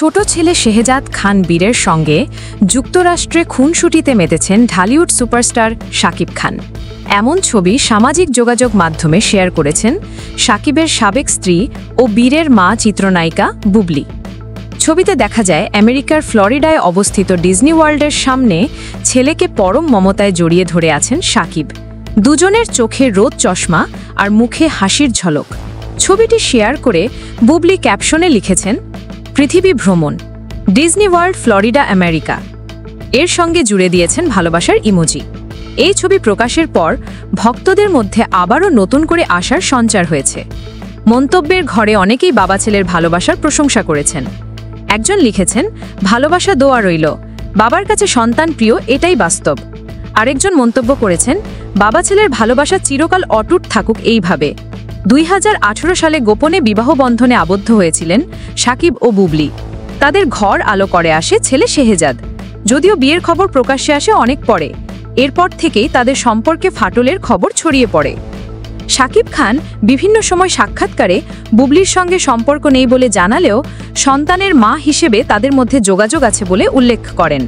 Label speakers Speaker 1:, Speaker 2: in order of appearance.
Speaker 1: ছোট ছেলে শেহজাদ খান বীরের সঙ্গে যুক্তরাষ্ট্রে খুনসুটিতে মেতেছেন ঢালিউড সুপারস্টার শাকিব খান। এমন ছবি সামাজিক যোগাযোগ মাধ্যমে শেয়ার করেছেন শাকিবের সাবেক স্ত্রী ও বীরের মা চিত্রনায়িকা বুবলি। ছবিতে দেখা যায় আমেরিকার ফ্লোরিডায় অবস্থিত ডিজনি ওয়ার্ল্ডের সামনে ছেলেকে পরম মমতায় জড়িয়ে ধরে আছেন শাকিব। দুজনের চোখে রোদ চশমা আর মুখে হাসির ঝলক। ছবিটি শেয়ার করে বুবলি ক্যাপশনে লিখেছেন, পৃথিবী ভ্রমণ, ডিজনি ওয়ার্ল্ড ফ্লোরিডা আমেরিকা। এর সঙ্গে জুড়ে দিয়েছেন ভালোবাসার ইমোজি। এই ছবি প্রকাশের পর ভক্তদের মধ্যে আবারও নতুন করে আশার সঞ্চার হয়েছে। মন্তব্যের ঘরে অনেকেই বাবা ছেলের ভালোবাসার প্রশংসা করেছেন। একজন লিখেছেন, ভালোবাসা দোয়া রইল, বাবার কাছে সন্তান প্রিয়, এটাই বাস্তব। আরেকজন মন্তব্য করেছেন, বাবা ছেলের ভালোবাসা চিরকাল অটুট থাকুক এইভাবে। 2018 সালে গোপনে বিবাহ বন্ধনে আবদ্ধ হয়েছিলেন শাকিব ও বুবলি। তাদের ঘর আলো করে আসে ছেলে শেহজাদ। যদিও বিয়ের খবর প্রকাশ্যে আসে অনেক পরে। এরপর থেকেই তাদের সম্পর্কে ফাটলের খবর ছড়িয়ে পড়ে। শাকিব খান বিভিন্ন সময় সাক্ষাৎকারে বুবলির সঙ্গে সম্পর্ক নেই বলে জানালেও সন্তানের মা হিসেবে তাদের মধ্যে যোগাযোগ আছে বলে উল্লেখ করেন।